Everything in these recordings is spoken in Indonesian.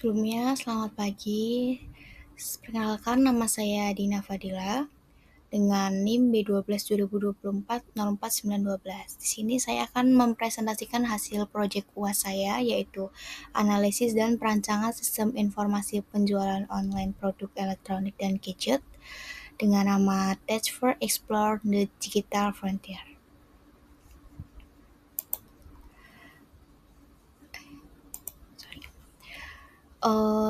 Sebelumnya, selamat pagi. Perkenalkan, nama saya Dina Fadila dengan NIM B12 2024 04912. Di sini saya akan mempresentasikan hasil proyek UAS saya, yaitu analisis dan perancangan sistem informasi penjualan online produk elektronik dan gadget dengan nama Tech for Explore the Digital Frontier.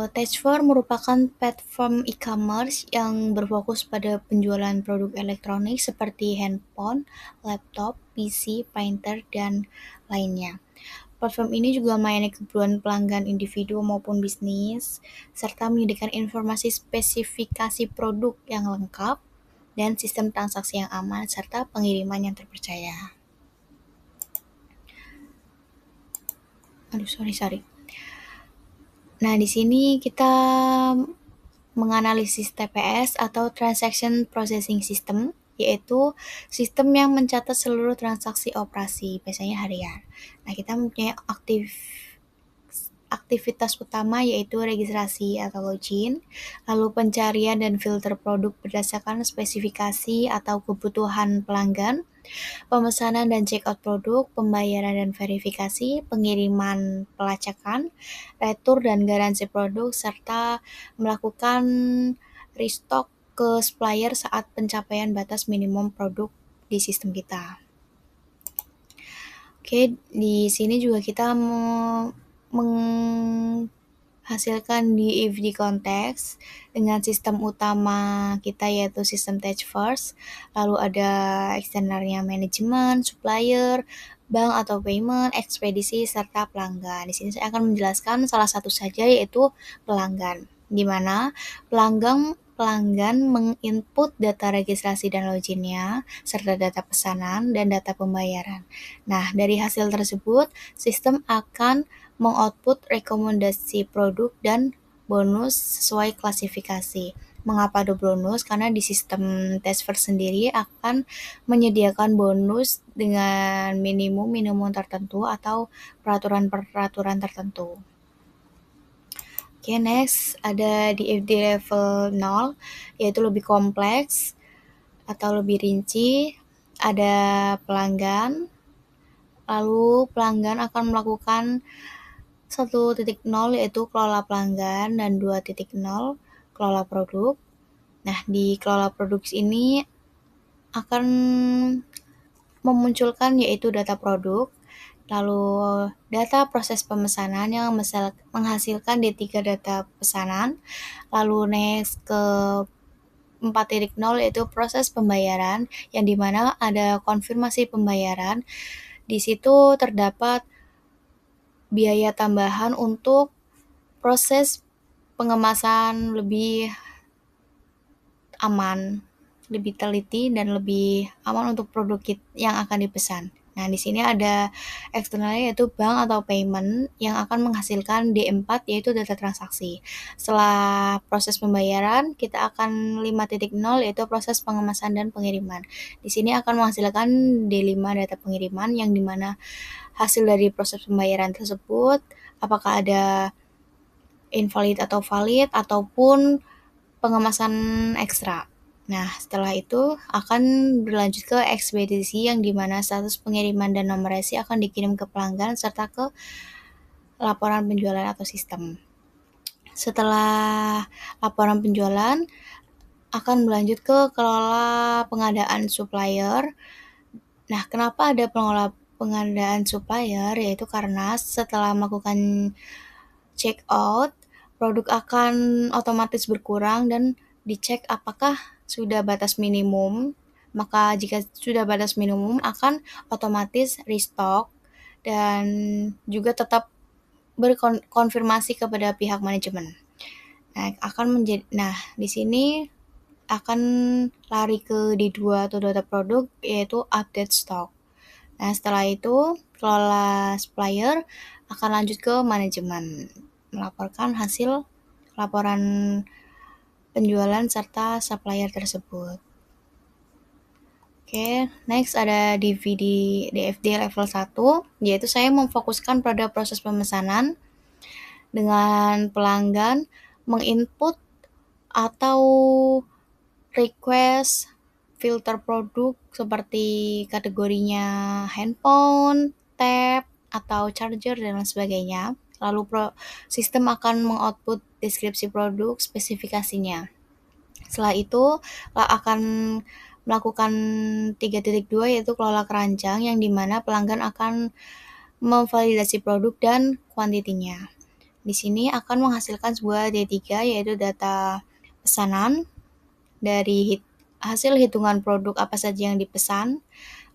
Tech4 merupakan platform e-commerce yang berfokus pada penjualan produk elektronik seperti handphone, laptop, PC, printer, dan lainnya. Platform ini juga melayani kebutuhan pelanggan individu maupun bisnis, serta menyediakan informasi spesifikasi produk yang lengkap dan sistem transaksi yang aman, serta pengiriman yang terpercaya. Sorry. Nah, di sini kita menganalisis TPS atau Transaction Processing System, yaitu sistem yang mencatat seluruh transaksi operasi, biasanya harian. Nah, kita mempunyai aktivitas utama yaitu registrasi atau login, lalu pencarian dan filter produk berdasarkan spesifikasi atau kebutuhan pelanggan, pemesanan dan check-out produk, pembayaran dan verifikasi, pengiriman pelacakan, retur dan garansi produk, serta melakukan restock ke supplier saat pencapaian batas minimum produk di sistem kita. Oke, di sini juga kita menghasilkan di EVD konteks dengan sistem utama kita yaitu sistem Tech First, lalu ada eksternalnya manajemen, supplier, bank atau payment, ekspedisi, serta pelanggan. Di sini saya akan menjelaskan salah satu saja yaitu pelanggan, di mana pelanggan menginput data registrasi dan loginnya, serta data pesanan dan data pembayaran. Nah, dari hasil tersebut, sistem akan mengoutput rekomendasi produk dan bonus sesuai klasifikasi. Mengapa ada bonus? Karena di sistem Tech4 sendiri akan menyediakan bonus dengan minimum tertentu atau peraturan tertentu. Oke, next ada di FD level 0, yaitu lebih kompleks atau lebih rinci. Ada pelanggan, lalu pelanggan akan melakukan 1.0 yaitu kelola pelanggan dan 2.0 kelola produk. Nah, di kelola produk ini akan memunculkan yaitu data produk, lalu data proses pemesanan yang menghasilkan D3 data pesanan, lalu next ke 4.0 yaitu proses pembayaran yang dimana ada konfirmasi pembayaran. Di situ terdapat biaya tambahan untuk proses pengemasan lebih aman, lebih teliti dan lebih aman untuk produk yang akan dipesan. Nah, di sini ada eksternalnya yaitu bank atau payment yang akan menghasilkan D4 yaitu data transaksi. Setelah proses pembayaran, kita akan 5.0 yaitu proses pengemasan dan pengiriman. Di sini akan menghasilkan D5 data pengiriman yang dimana hasil dari proses pembayaran tersebut apakah ada invalid atau valid ataupun pengemasan ekstra. Nah, setelah itu akan berlanjut ke ekspedisi yang dimana status pengiriman dan nomor resi akan dikirim ke pelanggan serta ke laporan penjualan atau sistem. Setelah laporan penjualan akan berlanjut ke kelola pengadaan supplier. Nah, kenapa ada pengadaan supplier? Yaitu karena setelah melakukan check out, produk akan otomatis berkurang dan dicek apakah sudah batas minimum, maka jika sudah batas minimum akan otomatis restock dan juga tetap berkonfirmasi kepada pihak manajemen. Nah, di sini akan lari ke D2 atau data produk yaitu update stock. Nah, setelah itu kelola supplier akan lanjut ke manajemen, melaporkan hasil laporan penjualan serta supplier tersebut. Oke, next ada DFD level 1, yaitu saya memfokuskan pada proses pemesanan, dengan pelanggan menginput atau request filter produk seperti kategorinya handphone, tab, atau charger, dan lain sebagainya. Lalu sistem akan mengoutput deskripsi produk, spesifikasinya. Setelah itu akan melakukan 3.2 yaitu kelola keranjang, yang dimana pelanggan akan memvalidasi produk dan kuantitinya. Di sini akan menghasilkan sebuah D3 yaitu data pesanan dari hasil hitungan produk apa saja yang dipesan,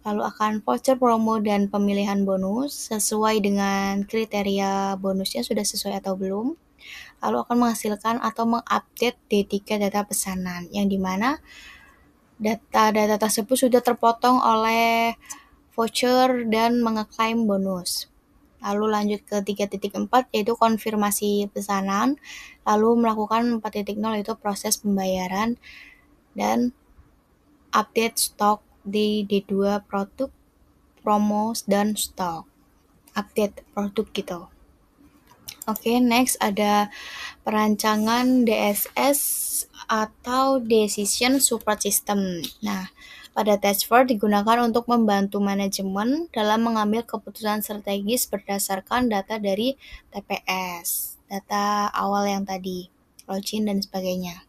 lalu akan voucher promo dan pemilihan bonus sesuai dengan kriteria bonusnya sudah sesuai atau belum, lalu akan menghasilkan atau mengupdate D3 data pesanan, yang dimana data-data tersebut sudah terpotong oleh voucher dan mengeklaim bonus. Lalu lanjut ke 3.4 yaitu konfirmasi pesanan, lalu melakukan 4.0 yaitu proses pembayaran dan update stok di D2 produk, promo, dan stok. Update produk gitu. Oke, next ada perancangan DSS atau Decision Support System. Nah, pada Taskforce digunakan untuk membantu manajemen dalam mengambil keputusan strategis berdasarkan data dari TPS, data awal yang tadi, login dan sebagainya.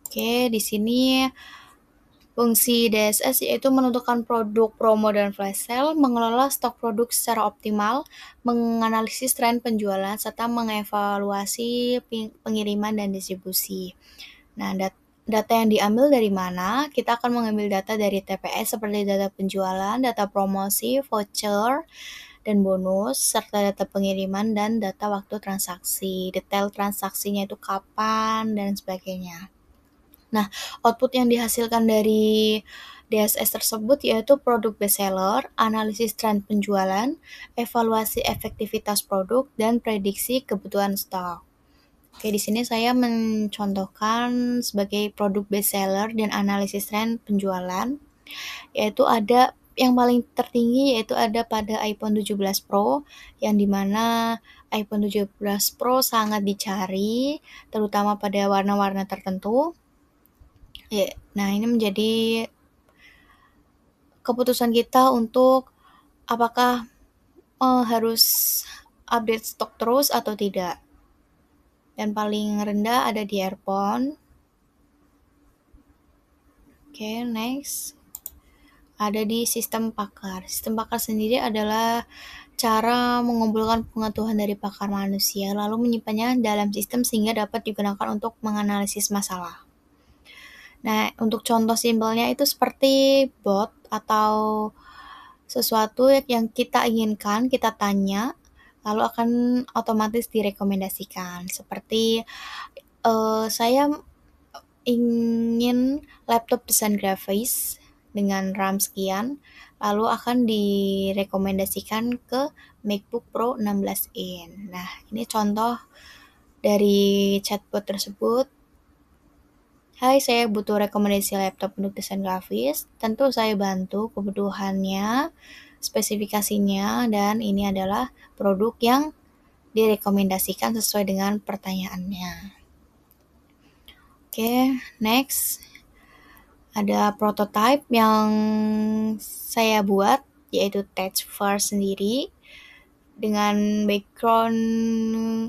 Oke, di sini fungsi DSS yaitu menentukan produk, promo, dan flash sale, mengelola stok produk secara optimal, menganalisis tren penjualan, serta mengevaluasi pengiriman dan distribusi. Nah, data yang diambil dari mana? Kita akan mengambil data dari TPS seperti data penjualan, data promosi, voucher, dan bonus, serta data pengiriman dan data waktu transaksi. Detail transaksinya itu kapan dan sebagainya. Nah, output yang dihasilkan dari DSS tersebut yaitu produk bestseller, analisis tren penjualan, evaluasi efektivitas produk, dan prediksi kebutuhan stok. Oke, di sini saya mencontohkan sebagai produk bestseller dan analisis tren penjualan, yaitu ada yang paling tertinggi yaitu ada pada iPhone 17 Pro, yang dimana iPhone 17 Pro sangat dicari, terutama pada warna-warna tertentu. Ya, nah ini menjadi keputusan kita untuk apakah harus update stok terus atau tidak. Dan paling rendah ada di earphone. Oke, next. Ada di sistem pakar. Sistem pakar sendiri adalah cara mengumpulkan pengetahuan dari pakar manusia, lalu menyimpannya dalam sistem sehingga dapat digunakan untuk menganalisis masalah. Nah, untuk contoh simpelnya itu seperti bot atau sesuatu yang kita inginkan, kita tanya, lalu akan otomatis direkomendasikan. Seperti saya ingin laptop desain grafis dengan RAM sekian, lalu akan direkomendasikan ke MacBook Pro 16 in. Nah, ini contoh dari chatbot tersebut. Hai, saya butuh rekomendasi laptop untuk desain grafis. Tentu saya bantu kebutuhannya, spesifikasinya, dan ini adalah produk yang direkomendasikan sesuai dengan pertanyaannya. Oke, next. Ada prototype yang saya buat, yaitu Taskforce sendiri, dengan background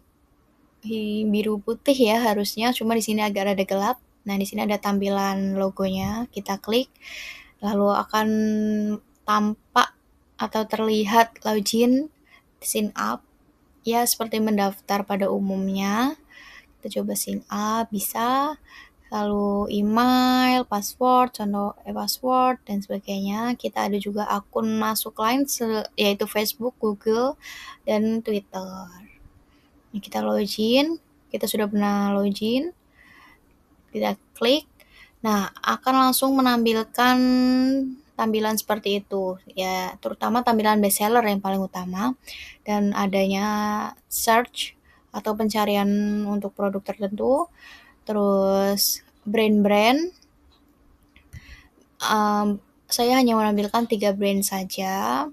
biru putih ya harusnya, cuma di sini agak rada gelap. Nah, di sini ada tampilan logonya, kita klik, lalu akan tampak atau terlihat login, sign up, ya seperti mendaftar pada umumnya. Kita coba sign up, bisa, lalu email, password, contoh password, dan sebagainya. Kita ada juga akun masuk lain, yaitu Facebook, Google, dan Twitter. Ini kita login, kita sudah pernah login, kita klik, nah akan langsung menampilkan tampilan seperti itu ya, terutama tampilan bestseller yang paling utama, dan adanya search atau pencarian untuk produk tertentu, terus brand-brand. Saya hanya menampilkan 3 brand saja,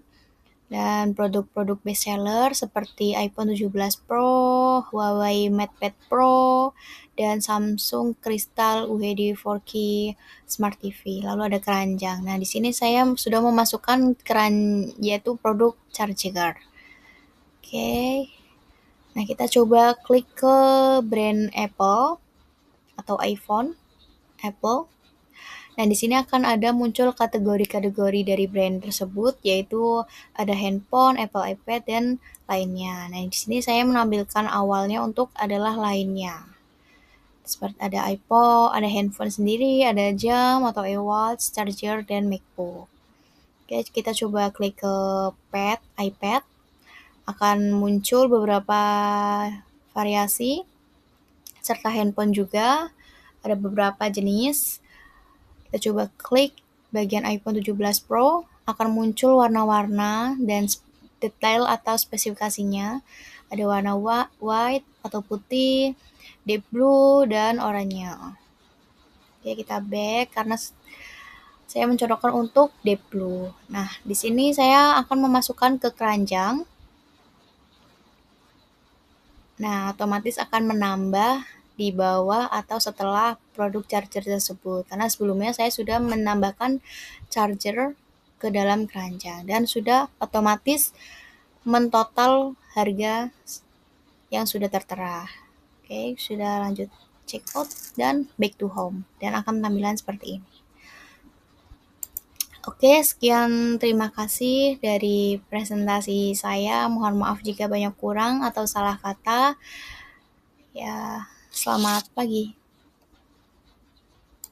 dan produk-produk bestseller seperti iPhone 17 Pro, Huawei MatePad Pro, dan Samsung Crystal UHD 4K Smart TV. Lalu ada keranjang. Nah, di sini saya sudah memasukkan yaitu produk charger. Oke. Nah, kita coba klik ke brand Apple atau iPhone Apple. Nah, di sini akan ada muncul kategori-kategori dari brand tersebut, yaitu ada handphone, Apple iPad, dan lainnya. Nah, di sini saya menampilkan awalnya untuk adalah lainnya. Seperti ada iPod, ada handphone sendiri, ada jam atau e-watch, charger, dan MacBook. Oke, kita coba klik ke iPad. Akan muncul beberapa variasi, serta handphone juga. Ada beberapa jenis. Kita coba klik bagian iPhone 17 Pro, akan muncul warna-warna dan detail atau spesifikasinya. Ada warna white atau putih, deep blue, dan oranye. Oke, kita back karena saya mencoba untuk deep blue. Nah, di sini saya akan memasukkan ke keranjang. Nah, otomatis akan menambah di bawah atau setelah produk charger tersebut. Karena sebelumnya saya sudah menambahkan charger ke dalam keranjang dan sudah otomatis mentotal harga yang sudah tertera. Oke, sudah lanjut check out dan back to home dan akan tampilan seperti ini. Oke, sekian, terima kasih dari presentasi saya. Mohon maaf jika banyak kurang atau salah kata. Ya, selamat pagi.